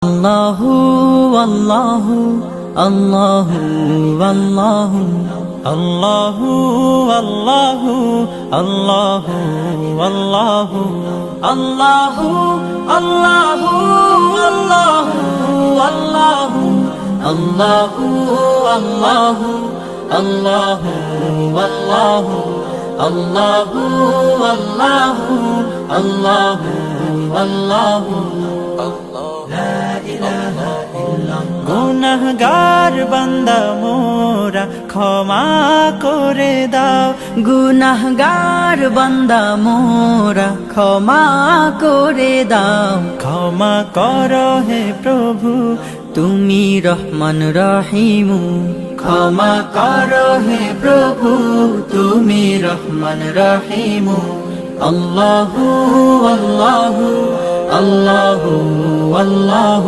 আল্লাহু আল্লাহু আল্লাহু আল্লাহু আল্লাহু আল্লাহু আল্লাহু আল্লাহু আল্লাহু আল্লাহু আল্লাহু আল্লাহু আল্লাহু আল্লাহু আল্লাহু আল্লাহু আল্লাহু আল্লাহু আল্লাহু গুনাহগার বান্দা মোরা ক্ষমা করে দাও, গুনাহগার বান্দা মোরা ক্ষমা করে দাও। ক্ষমা করো হে প্রভু তুমি রহমান রহিম, ক্ষমা করো হে প্রভু তুমি রহমান রহিম। আল্লাহু আল্লাহু আল্লাহু আল্লাহু